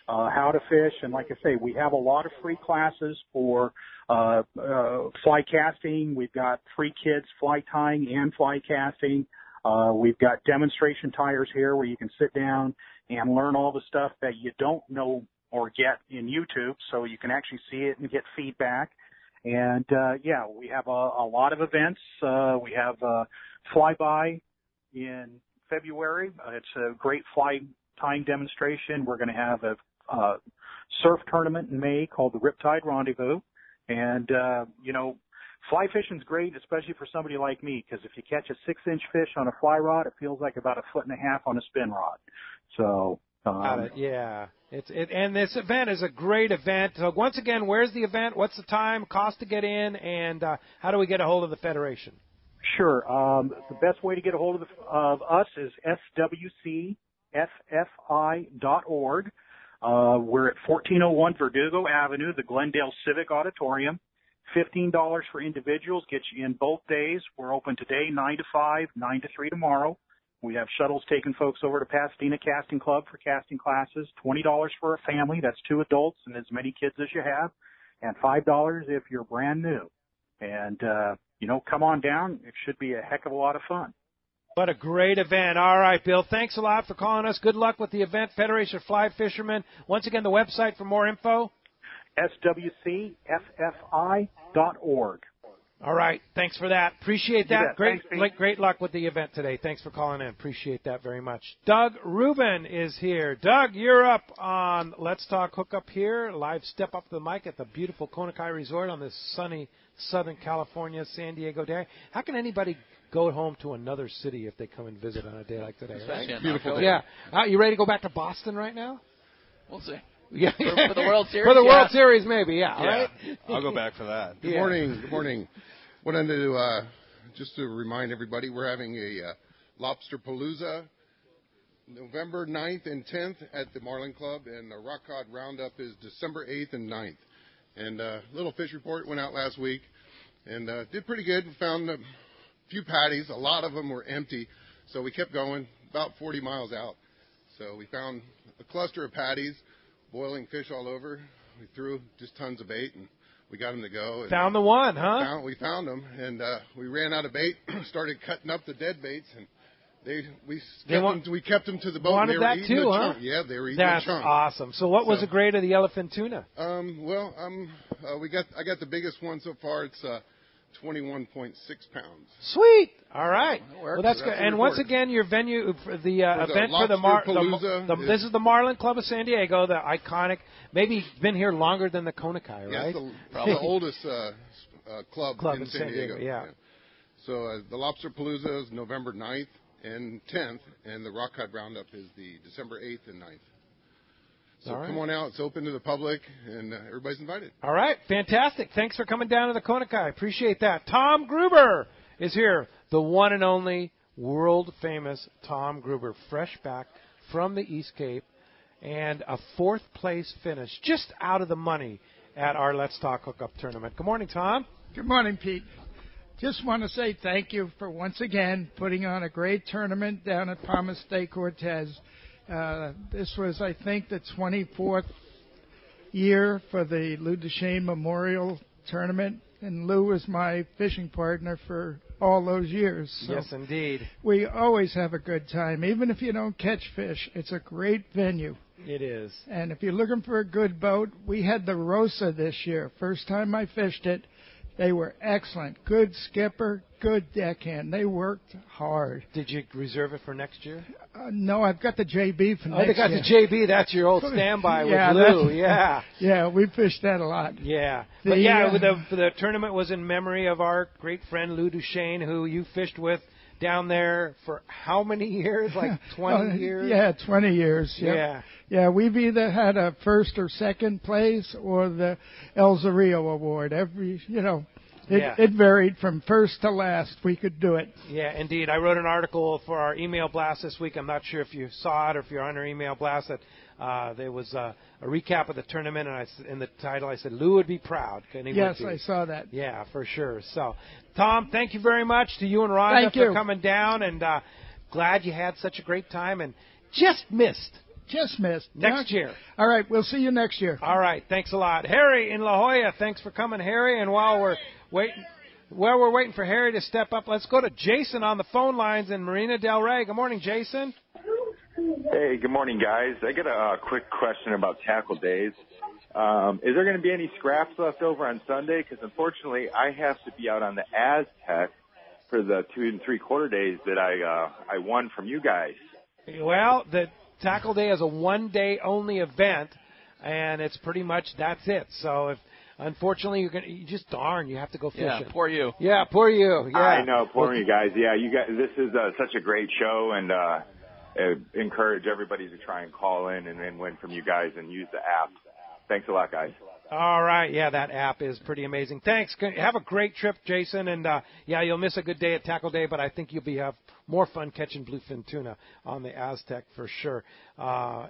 E: how to fish, and like I say, we have a lot of free classes for fly casting. We've got free kids fly tying and fly casting. We've got demonstration tires here where you can sit down and learn all the stuff that you don't know or get in YouTube, so you can actually see it and get feedback. And, we have a lot of events. We have Flyby in February. It's a great fly tying demonstration. We're going to have a surf tournament in May called the Riptide Rendezvous. And, fly fishing's great, especially for somebody like me, because if you catch a 6-inch fish on a fly rod, it feels like about 1.5 feet on a spin rod. So,
B: got it. Yeah. And this event is a great event. So once again, where's the event? What's the time? Cost to get in? And how do we get a hold of the Federation?
E: Sure. The best way to get a hold of us is swcffi.org. We're at 1401 Verdugo Avenue, the Glendale Civic Auditorium. $15 for individuals, gets you in both days. We're open today, 9 to 5, 9 to 3 tomorrow. We have shuttles taking folks over to Pasadena Casting Club for casting classes. $20 for a family. That's 2 adults and as many kids as you have. And $5 if you're brand new. And, come on down. It should be a heck of a lot of fun.
B: What a great event. All right, Bill, thanks a lot for calling us. Good luck with the event, Federation of Fly Fishermen. Once again, the website for more info?
E: swcffi.org.
B: All right. Thanks for that. Appreciate that.
E: Great
B: luck with the event today. Thanks for calling in. Appreciate that very much. Doug Rubin is here. Doug, you're up on Let's Talk Hookup here. Live step up to the mic at the beautiful Kona Resort on this sunny Southern California, San Diego day. How can anybody go home to another city if they come and visit on a day like today? Right?
C: Beautiful day.
B: Yeah. You ready to go back to Boston right now?
C: We'll see.
B: Yeah.
C: For the World Series?
B: For the World Series, maybe, yeah. Right?
F: I'll go back for that.
I: Good morning. Wanted to just to remind everybody we're having a Lobster Palooza November 9th and 10th at the Marlin Club, and the Rock Cod Roundup is December 8th and 9th. And Little Fish Report went out last week and did pretty good. We found a few patties. A lot of them were empty, so we kept going about 40 miles out. So we found a cluster of patties, boiling fish all over. We threw just tons of bait, and we got them to go. And
B: found the one, huh?
I: We found them, and we ran out of bait, started cutting up the dead baits, and we kept them to the boat.
B: Wanted
I: and they were
B: that
I: eating
B: too,
I: a
B: huh?
I: chunk. Yeah, they were eating
B: That's
I: a chunk.
B: Awesome. So what was the grade of the yellowfin tuna?
I: I got the biggest one so far. It's 21.6 pounds.
B: Sweet. All right.
I: Well,
B: that's good. And once again, your venue, the event for the this is the Marlin Club of San Diego, the iconic. Maybe been here longer than the Kona, right?
I: Yes, the oldest club in San Diego.
B: Yeah.
I: So the Lobster Palooza is November 9th and 10th, and the Rock Cod Roundup is the December 8th and 9th. So come on out. It's open to the public, and everybody's invited.
B: All right. Fantastic. Thanks for coming down to the Kona. Appreciate that. Tom Gruber is here. The one and only world-famous Tom Gruber, fresh back from the East Cape, and a 4th-place finish, just out of the money at our Let's Talk Hookup tournament. Good morning, Tom.
W: Good morning, Pete. Just want to say thank you for once again putting on a great tournament down at Palmas de Cortez. This was, I think, the 24th year for the Lou Duchesne Memorial Tournament, and Lou was my fishing partner for all those years. So
B: yes, indeed.
W: We always have a good time. Even if you don't catch fish, it's a great venue.
B: It is.
W: And if you're looking for a good boat, we had the Rosa this year. First time I fished it. They were excellent. Good skipper, good deckhand. They worked hard.
B: Did you reserve it for next year?
W: No, I've got the JB for next year.
B: Oh, they got the JB. That's your old standby with Lou. Yeah.
W: Yeah, we fished that a lot.
B: Yeah. The tournament was in memory of our great friend Lou Duchesne, who you fished with down there for how many years? Like 20 years?
W: Yeah, 20 years. Yep.
B: Yeah.
W: Yeah, we've either had a first or second place or the El Zarillo Award. It varied from first to last. We could do it.
B: Yeah, indeed. I wrote an article for our email blast this week. I'm not sure if you saw it or if you're on our email blast. That there was a recap of the tournament, and in the title I said, Lou would be proud.
W: Yes, I saw that.
B: Yeah, for sure. So, Tom, thank you very much to you and Rhonda for coming down, and glad you had such a great time and just missed.
W: Next
B: year.
W: All right, we'll see you next year.
B: All right, thanks a lot. Harry in La Jolla, thanks for coming, Harry. And while we're waiting for Harry to step up, let's go to Jason on the phone lines in Marina Del Rey. Good morning, Jason.
F: Hey, good morning, guys. I got a quick question about tackle days. Is there going to be any scraps left over on Sunday? Because unfortunately, I have to be out on the Aztec for the 2 3/4 days that I won from you guys.
B: Well, the Tackle Day is a one-day only event, and it's pretty much that's it. So unfortunately, you have to go fishing.
C: Yeah, poor you.
B: Yeah, poor you. Yeah.
F: I know, poor you guys. Yeah, you guys. This is such a great show, and encourage everybody to try and call in and win from you guys and use the app. Thanks a lot, guys.
B: All right. Yeah, that app is pretty amazing. Thanks. Have a great trip, Jason. And, you'll miss a good day at Tackle Day, but I think you'll have more fun catching bluefin tuna on the Aztec for sure.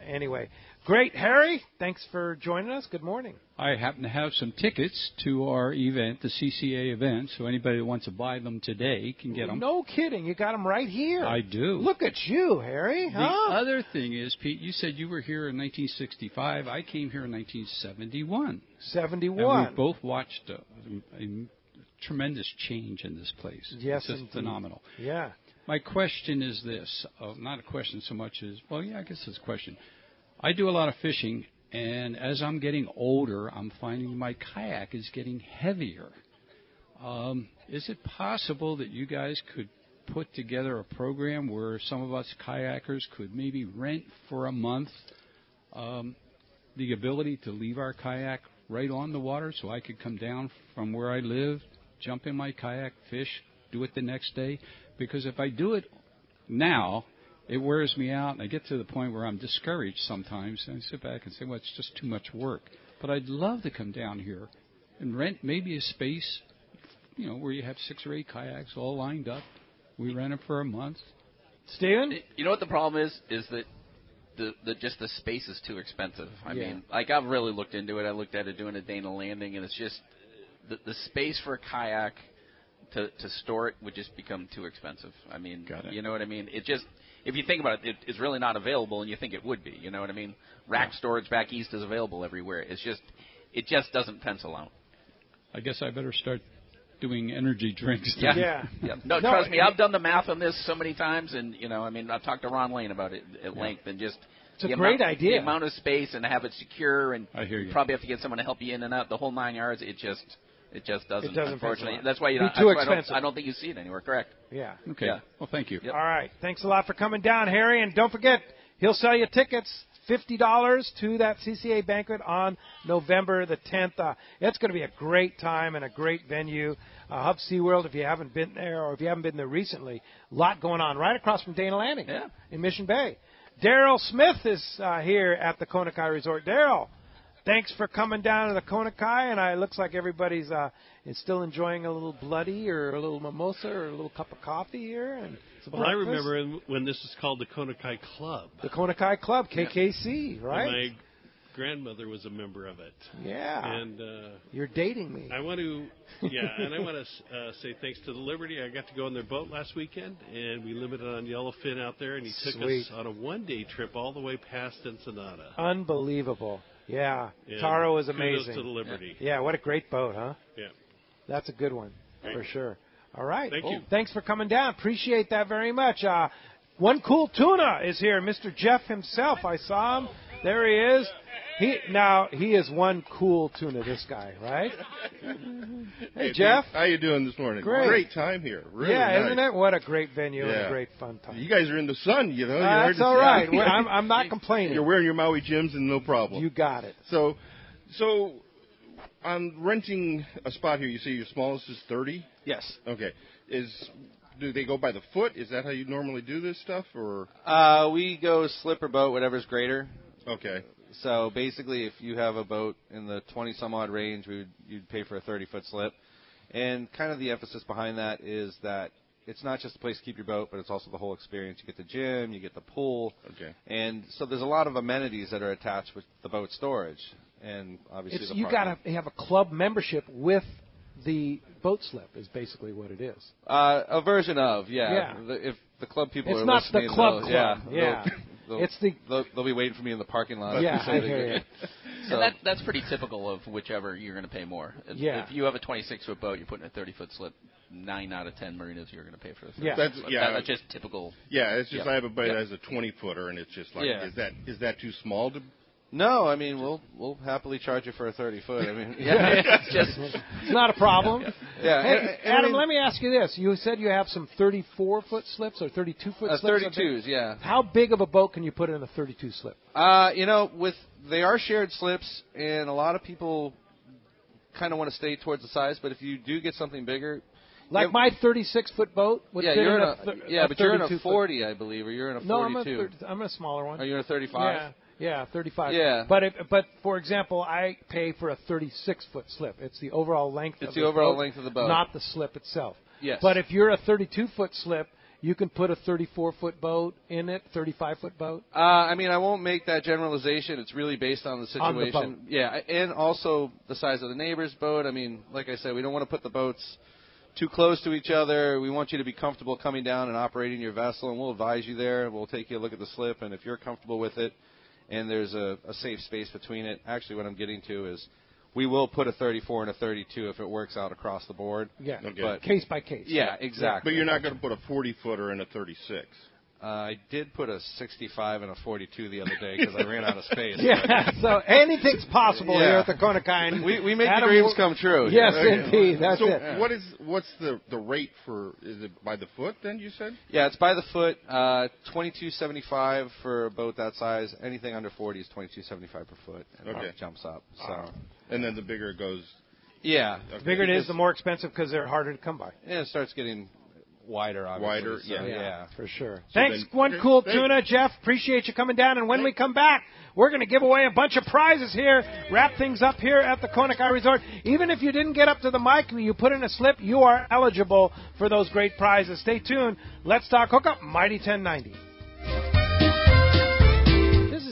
B: Anyway, great. Harry, thanks for joining us. Good morning.
J: I happen to have some tickets to our event, the CCA event, so anybody that wants to buy them today can get them.
B: No kidding. You got them right here.
J: I do.
B: Look at you, Harry.
J: The other thing is, Pete, you said you were here in 1965. I came here in 1971.
B: 71.
J: And we both watched a tremendous change in this place.
B: Yes,
J: it's just phenomenal.
B: Yeah.
J: My question is this, not a question so much as, I guess it's a question. I do a lot of fishing, and as I'm getting older, I'm finding my kayak is getting heavier. Is it possible that you guys could put together a program where some of us kayakers could maybe rent for a month the ability to leave our kayak right on the water so I could come down from where I live, jump in my kayak, fish, do it the next day? Because if I do it now, it wears me out, and I get to the point where I'm discouraged sometimes, and I sit back and say, well, it's just too much work. But I'd love to come down here and rent maybe a space, where you have 6 or 8 kayaks all lined up. We rent them for a month.
B: Steven?
C: You know what the problem is? Is that the space is too expensive. I mean, I've really looked into it. I looked at it doing a Dana Landing, and it's just the space for a kayak to store it would just become too expensive. I mean, you know what I mean? It just, if you think about it, it's really not available, and you think it would be. You know what I mean? Rack storage back east is available everywhere. It just doesn't pencil out.
J: I guess I better start doing energy drinks.
C: Yeah. No, trust me, I've done the math on this so many times, and I've talked to Ron Lane about it at length, and just
B: it's a great idea.
C: The amount of space and to have it secure, and
J: I hear you.
C: Probably have to get someone to help you in and out the whole 9 yards. It just doesn't. Unfortunately, that's why I don't think you see it anywhere. Correct.
B: Yeah.
J: Okay.
C: Yeah.
J: Well, thank you.
B: Yep. All right. Thanks a lot for coming down, Harry, and don't forget he'll sell you tickets. $50 to that CCA banquet on November the 10th. It's going to be a great time and a great venue. Hub SeaWorld, if you haven't been there or if you haven't been there recently, a lot going on right across from Dana Landing in Mission Bay. Daryl Smith is here at the Kona Kai Resort. Daryl, thanks for coming down to the Kona Kai, and it looks like everybody's is still enjoying a little bloody or a little mimosa or a little cup of coffee here. And
K: well, I remember when this was called the Kona Kai Club.
B: The Kona Kai Club, KKC, right?
K: And my grandmother was a member of it.
B: Yeah.
K: And
B: you're dating me.
K: I want to, and I want to say thanks to the Liberty. I got to go on their boat last weekend, and we limited on Yellowfin out there, and he took us on a one-day trip all the way past Ensenada.
B: Unbelievable. Yeah.
K: And
B: Taro is amazing.
K: Kudos to the Liberty.
B: Yeah, what a great boat, huh?
K: Yeah.
B: That's a good one, for sure. All right.
K: Thank you.
B: Thanks for coming down. Appreciate that very much. One Cool Tuna is here. Mr. Jeff himself. I saw him. There he is. He is one cool tuna, this guy, right? Hey, Jeff.
X: How you doing this morning?
B: Great
X: time here. Really
B: nice. Isn't it? What a great venue and a
X: Yeah.
B: great fun time.
X: You guys are in the sun, you know.
B: That's all right. I'm not complaining.
X: You're wearing your Maui gyms and no problem.
B: You got it.
X: So on renting a spot here, you say your smallest is 30?
B: Yes.
X: Okay. do they go by the foot? Is that how you normally do this stuff, or?
H: We go slip or boat, whatever's greater.
X: Okay.
H: So basically, if you have a boat in the 20-some-odd range, you'd pay for a 30-foot slip. And kind of the emphasis behind that is that it's not just a place to keep your boat, but it's also the whole experience. You get the gym, you get the pool.
X: Okay.
H: And so there's a lot of amenities that are attached with the boat storage. And obviously
B: you got to have a club membership with the boat slip is basically what it is.
H: A version of, yeah. If the club people are listening,
B: it's not the club. Yeah.
H: They'll be waiting for me in the parking lot.
B: Yeah, I hear you.
C: So that's pretty typical of whichever you're going to pay more.
B: Yeah.
C: If you have a 26-foot boat, you put in a 30-foot slip, 9 out of 10 marinas you're going to pay for the 30.
X: Yeah.
C: That's just typical.
X: Yeah, it's just I have a boat that has a 20-footer, and it's just like, is that too small to?
H: No, I mean we'll happily charge you for a 30-foot. I mean,
B: it's not a problem.
H: Yeah.
B: Hey, Adam, let me ask you this: you said you have some 34-foot slips or 32-foot slips.
H: 32s, yeah.
B: How big of a boat can you put in a 32 slip?
H: They are shared slips, and a lot of people kind of want to stay towards the size. But if you do get something bigger.
B: Like my 36-foot boat would fit
H: you're
B: in a
H: but you're in a 40, I believe, or you're in a 42.
B: No, I'm in a smaller one.
H: Are you in a 35?
B: Yeah, 35.
H: Yeah.
B: But for example, I pay for a 36-foot slip. It's the overall length of the boat, not the slip itself.
H: Yes.
B: But if you're a 32-foot slip, you can put a 34-foot boat in it, 35-foot boat.
H: I won't make that generalization. It's really based on the situation.
B: On the boat.
H: Yeah, and also the size of the neighbor's boat. I mean, like I said, we don't want to put the boats too close to each other. We want you to be comfortable coming down and operating your vessel, and we'll advise you there. We'll take you a look at the slip, and if you're comfortable with it and there's a safe space between it, actually what I'm getting to is we will put a 34 and a 32 if it works out across the board.
B: Yeah,
X: okay.
B: But case by case.
H: Yeah, exactly.
X: But you're not going to put a 40-footer in a 36.
H: I did put a 65 and a 42 the other day because I ran out of space.
B: So anything's possible here at the Kona Kai.
H: We make the dreams come true.
B: Yes, indeed. That's it.
X: What's the rate for? Is it by the foot? Then you said?
H: Yeah, it's by the foot. $22.75 for a boat that size. Anything under 40 is $22.75 per foot, and it jumps up. So.
X: And then the bigger it goes.
H: Yeah,
B: the bigger it is, the more expensive because they're harder to come by.
H: And it starts getting wider, obviously.
X: Wider,
H: so, yeah,
B: for sure.
X: So
B: Thanks, One Cool Tuna. Jeff, appreciate you coming down. And when we come back, we're going to give away a bunch of prizes here, wrap things up here at the Kona Kai Resort. Even if you didn't get up to the mic, you put in a slip, you are eligible for those great prizes. Stay tuned. Let's talk Hookup, Mighty 1090.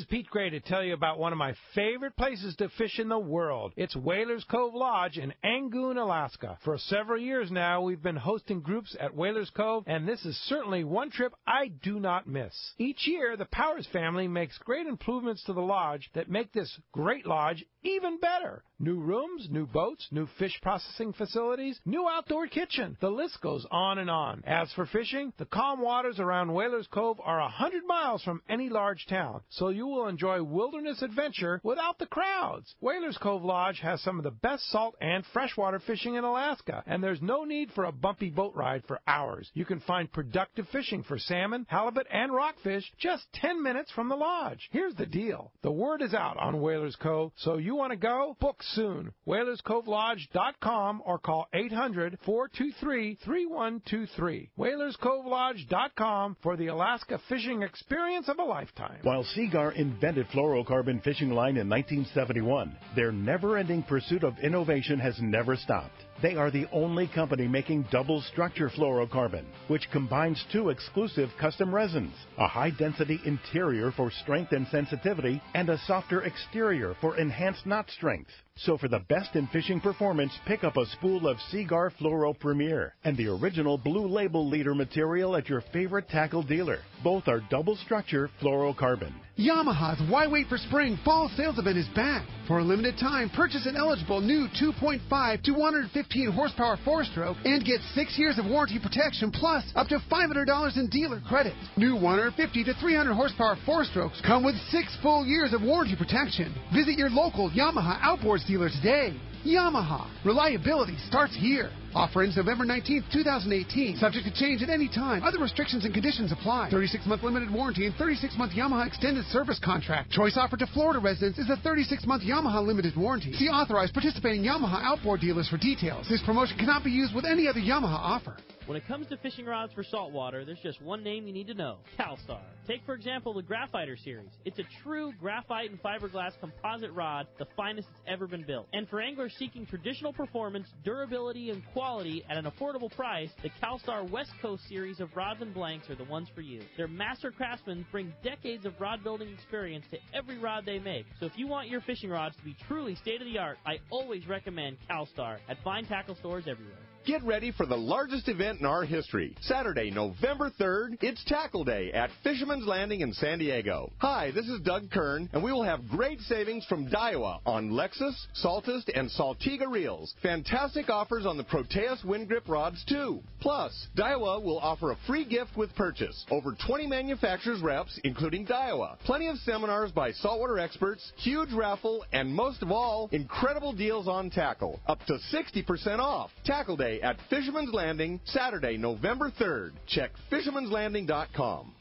B: Pete Gray to tell you about one of my favorite places to fish in the world. It's Whalers Cove Lodge in Angoon, Alaska. For several years now, we've been hosting groups at Whalers Cove, and this is certainly one trip I do not miss. Each year, the Powers family makes great improvements to the lodge that make this great lodge even better. New rooms, new boats, new fish processing facilities, new outdoor kitchen. The list goes on and on. As for fishing, the calm waters around Whalers Cove are 100 miles from any large town, so you will enjoy wilderness adventure without the crowds. Whalers Cove Lodge has some of the best salt and freshwater fishing in Alaska, and there's no need for a bumpy boat ride for hours. You can find productive fishing for salmon, halibut, and rockfish just 10 minutes from the lodge. Here's the deal. The word is out on Whalers Cove, so you want to go? Book soon. WhalersCoveLodge.com or call 800-423-3123. WhalersCoveLodge.com for the Alaska fishing experience of a lifetime.
S: While Seagar invented fluorocarbon fishing line in 1971, their never-ending pursuit of innovation has never stopped. They are the only company making double-structure fluorocarbon, which combines two exclusive custom resins, a high-density interior for strength and sensitivity, and a softer exterior for enhanced knot strength. So for the best in fishing performance, pick up a spool of Seagar Fluoro Premier and the original Blue Label leader material at your favorite tackle dealer. Both are double-structure fluorocarbon.
L: Yamaha's Why Wait for Spring Fall Sales Event is back. For a limited time, purchase an eligible new 2.5 to 115 horsepower 4-stroke and get 6 years of warranty protection plus up to $500 in dealer credit. New 150 to 300 horsepower 4-strokes come with 6 full years of warranty protection. Visit your local Yamaha Outboards dealer today. Yamaha. Reliability starts here. Offer ends November 19th, 2018. Subject to change at any time. Other restrictions and conditions apply. 36-month limited warranty and 36-month Yamaha extended service contract. Choice offered to Florida residents is a 36-month Yamaha limited warranty. See authorized participating Yamaha outboard dealers for details. This promotion cannot be used with any other Yamaha offer.
M: When it comes to fishing rods for saltwater, there's just one name you need to know, CalStar. Take, for example, the Graphiter series. It's a true graphite and fiberglass composite rod, the finest it's ever been built. And for anglers seeking traditional performance, durability, and quality at an affordable price, the CalStar West Coast series of rods and blanks are the ones for you. Their master craftsmen bring decades of rod building experience to every rod they make. So if you want your fishing rods to be truly state-of-the-art, I always recommend CalStar at fine tackle stores everywhere.
N: Get ready for the largest event in our history. Saturday, November 3rd, it's Tackle Day at Fisherman's Landing in San Diego. Hi, this is Doug Kern, and we will have great savings from Daiwa on Lexus, Saltist, and Saltiga reels. Fantastic offers on the Proteus wind grip rods, too. Plus, Daiwa will offer a free gift with purchase. Over 20 manufacturers reps, including Daiwa. Plenty of seminars by saltwater experts, huge raffle, and most of all, incredible deals on tackle. Up to 60% off. Tackle Day at Fisherman's Landing, Saturday, November 3rd. Check fishermanslanding.com.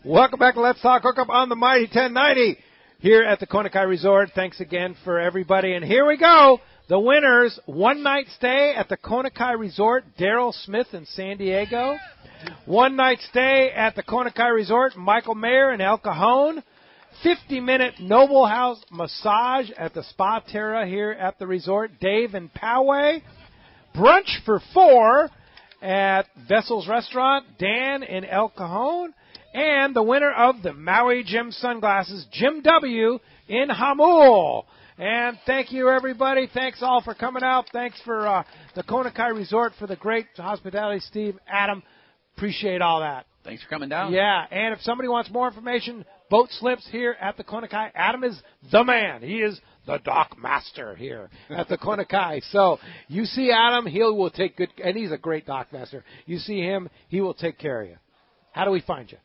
B: Welcome back to Let's Talk Hookup on the Mighty 1090 here at the Kona Resort. Thanks again for everybody. And here we go. The winners, one-night stay at the Kona Resort, Daryl Smith in San Diego. One-night stay at the Kona Resort, Michael Mayer in El Cajon. 50-minute Noble House massage at the Spa Terra here at the resort, Dave in Poway. Brunch for 4 at Vessel's Restaurant, Dan in El Cajon. And the winner of the Maui Jim sunglasses, Jim W. in Hamul. And thank you, everybody. Thanks all for coming out. Thanks for the Kona Resort for the great hospitality, Steve, Adam. Appreciate all that.
C: Thanks for coming down.
B: Yeah, and if somebody wants more information, boat slips here at the Kona Kai. Adam is the man. He is the dock master here at the Kona Kai. So you see Adam, he will take good, and he's a great dock master. You see him, he will take care of you. How do we find you?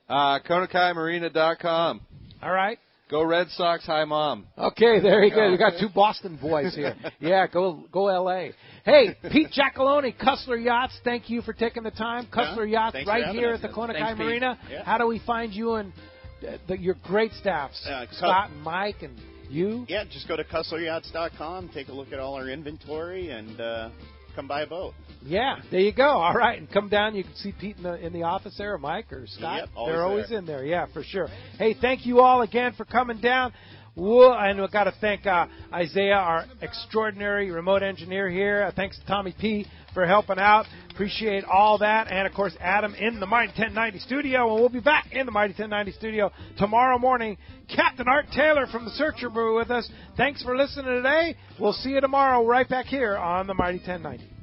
H: KonakaiMarina.com.
B: All right.
H: Go Red Sox, hi Mom.
B: Okay, there you go. We got 2 Boston boys here. Yeah, go L.A. Hey, Pete Giacalone, Cussler Yachts, thank you for taking the time. Cussler Yachts right here at the Kona Kai Marina.
G: Yeah.
B: How do we find you and your great staff, Scott and Mike and you?
G: Yeah, just go to CusslerYachts.com, take a look at all our inventory, and come buy a boat.
B: Yeah, there you go. All right, and come down. You can see Pete in the office there, or Mike or Scott.
G: Yep,
B: they're always in there. Yeah, for sure. Hey, thank you all again for coming down. And we've got to thank Isaiah, our extraordinary remote engineer here. Thanks to Tommy P. for helping out. Appreciate all that. And, of course, Adam in the Mighty 1090 studio. And we'll be back in the Mighty 1090 studio tomorrow morning. Captain Art Taylor from the Searcher Brew with us. Thanks for listening today. We'll see you tomorrow right back here on the Mighty 1090.